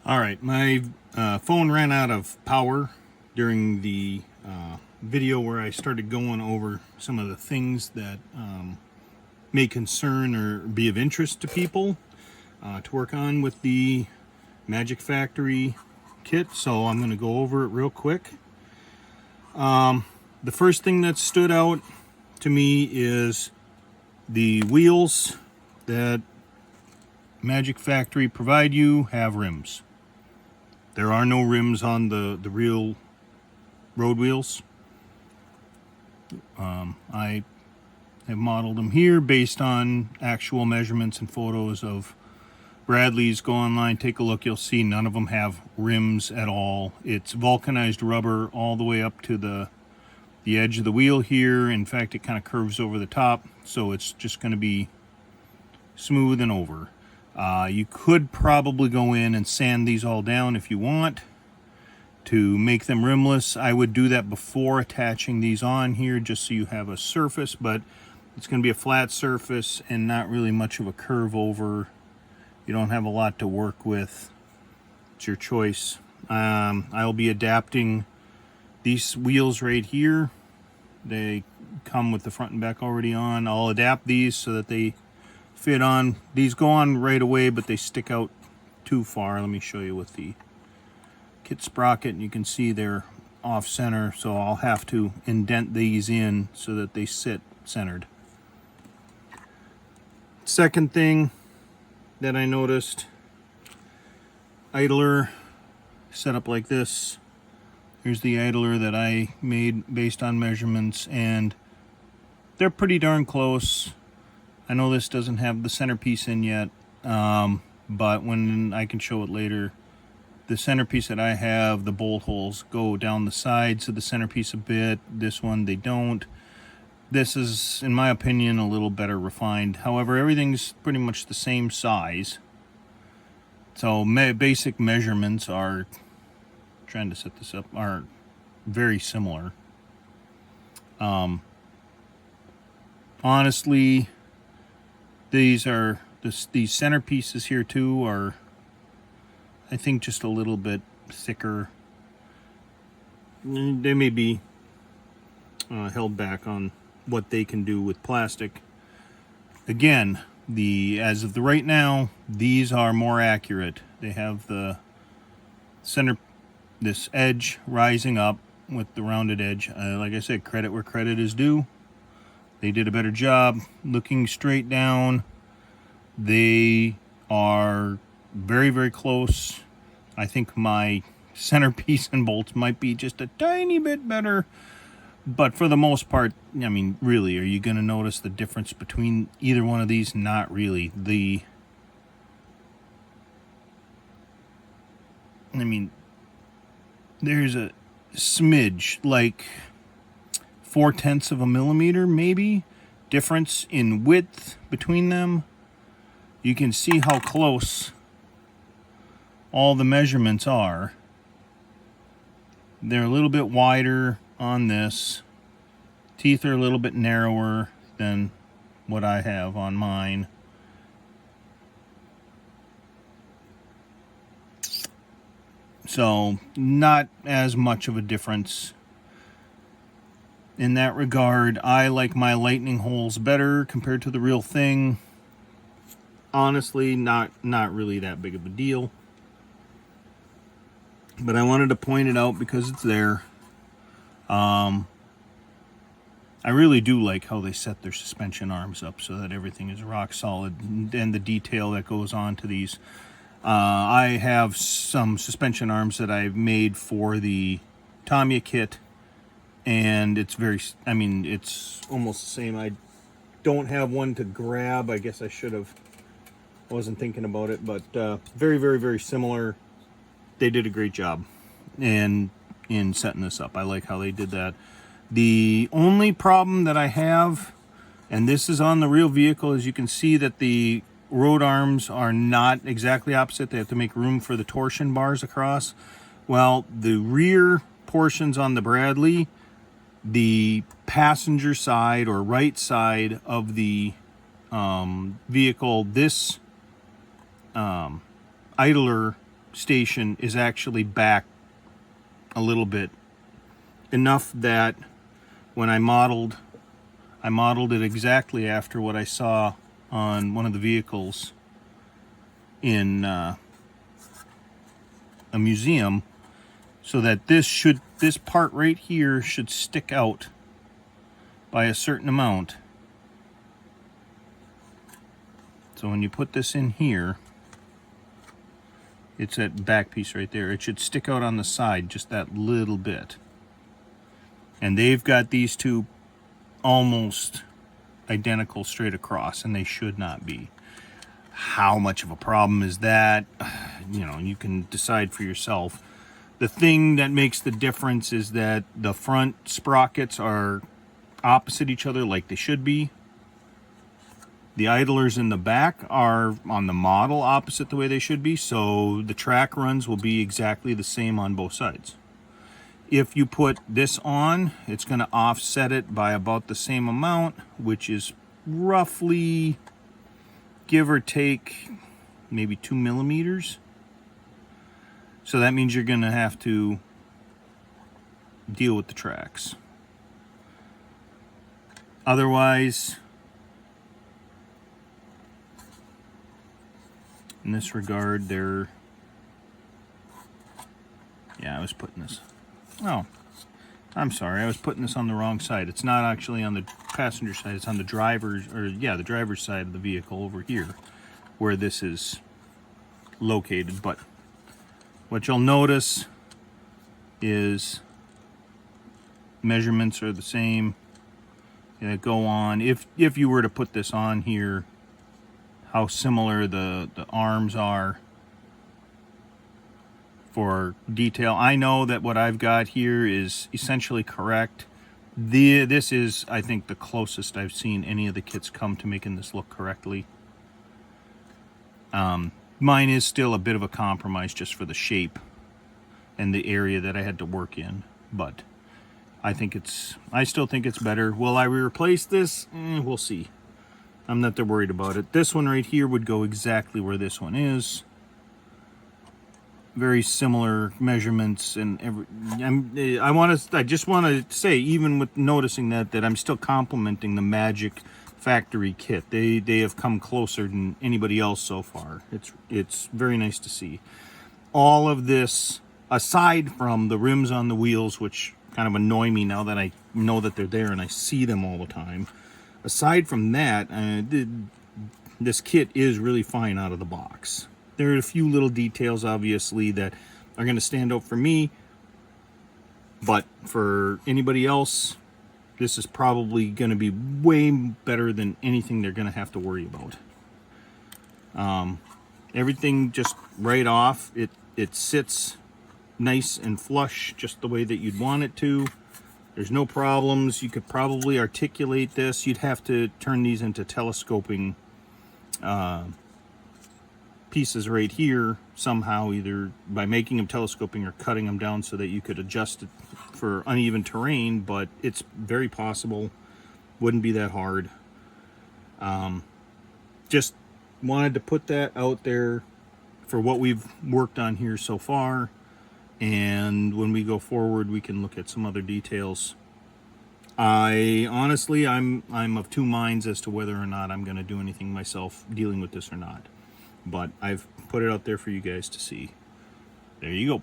All right, my phone ran out of power during the video where I started going over some of the things that may concern or be of interest to people to work on with the Magic Factory kit. So I'm going to go over it real quick. The first thing that stood out to me is the wheels that Magic Factory provide you have rims. There are no rims on the real road wheels. I have modeled them here based on actual measurements and photos of Bradley's. Go online, take a look, you'll see none of them have rims at all. It's vulcanized rubber all the way up to the edge of the wheel here. In fact, it kind of curves over the top, so it's just going to be smooth and over. You could probably go in and sand these all down if you want to make them rimless. I would do that before attaching these on here just so you have a surface, but it's going to be a flat surface and not really much of a curve over. You don't have a lot to work with. It's your choice. I'll be adapting these wheels right here. They come with the front and back already on. I'll adapt these so that they fit on. These go on right away, but they stick out too far. Let me show you with the kit sprocket, and you can see they're off center, so I'll have to indent these in so that they sit centered. Second thing that I noticed, idler set up like this. Here's the idler that I made based on measurements, and they're pretty darn close. I know this doesn't have the centerpiece in yet, but when I can show it later, the centerpiece that I have, the bolt holes go down the sides of the centerpiece a bit. This one, they don't. This is, in my opinion, a little better refined. However, everything's pretty much the same size. So basic measurements are, trying to set this up, are very similar. Honestly, these centerpieces here too are, I think, just a little bit thicker. They may be held back on what they can do with plastic. Again, as of the right now, these are more accurate. They have the center, this edge rising up with the rounded edge. Like I said, credit where credit is due. They did a better job looking straight down. They are very, very close. I think my centerpiece and bolts might be just a tiny bit better, but for the most part, I mean, really, are you going to notice the difference between either one of these? Not really. There's a smidge, like 0.4 of a millimeter, maybe, difference in width between them. You can see how close all the measurements are. They're a little bit wider on this. Teeth are a little bit narrower than what I have on mine. So, not as much of a difference in that regard. I like my lightning holes better compared to the real thing. Honestly, not really that big of a deal. But I wanted to point it out because it's there. I really do like how they set their suspension arms up so that everything is rock solid, and the detail that goes on to these. I have some suspension arms that I've made for the Tamiya kit, and it's it's almost the same. I don't have one to grab. I guess I should have. Wasn't thinking about it, but very, very, very similar. They did a great job in setting this up. I like how they did that. The only problem that I have, and this is on the real vehicle, is you can see that the road arms are not exactly opposite. They have to make room for the torsion bars across. Well, the rear portions on the Bradley, the passenger side or right side of the vehicle, this idler station is actually back a little bit, enough that when I modeled it exactly after what I saw on one of the vehicles in a museum, so that this part right here should stick out by a certain amount. So when you put this in here, it's that back piece right there. It should stick out on the side just that little bit. And they've got these two almost identical straight across, and they should not be. How much of a problem is that? You know, you can decide for yourself. The thing that makes the difference is that the front sprockets are opposite each other like they should be. The idlers in the back are on the model opposite the way they should be, so the track runs will be exactly the same on both sides. If you put this on, it's going to offset it by about the same amount, which is roughly, give or take, maybe 2 millimeters. So that means you're going to have to deal with the tracks. Otherwise, in this regard, they're... Yeah, I was putting this... Oh, I'm sorry. I was putting this on the wrong side. It's not actually on the passenger side. It's on the driver's, the driver's side of the vehicle over here, where this is located. But what you'll notice is measurements are the same. That go on. If you were to put this on here, how similar the arms are for detail. I know that what I've got here is essentially correct. This is, I think, the closest I've seen any of the kits come to making this look correctly. Mine is still a bit of a compromise just for the shape and the area that I had to work in, but I still think it's better. Will I replace this? We'll see. I'm not that worried about it. This one right here would go exactly where this one is. Very similar measurements, and I just want to say, even with noticing that I'm still complimenting the Magic factory kit. They have come closer than anybody else so far. It's very nice to see. All of this, aside from the rims on the wheels, which kind of annoy me now that I know that they're there and I see them all the time. Aside from that, this kit is really fine out of the box. There are a few little details, obviously, that are going to stand out for me, but for anybody else, this is probably going to be way better than anything they're going to have to worry about. Everything just right off, it sits nice and flush, just the way that you'd want it to. There's no problems. You could probably articulate this. You'd have to turn these into telescoping pieces right here somehow, either by making them telescoping or cutting them down so that you could adjust it for uneven terrain, but it's very possible. Wouldn't be that hard. Just wanted to put that out there for what we've worked on here so far, and when we go forward we can look at some other details. Honestly, I'm of two minds as to whether or not I'm going to do anything myself dealing with this or not. But I've put it out there for you guys to see. There you go.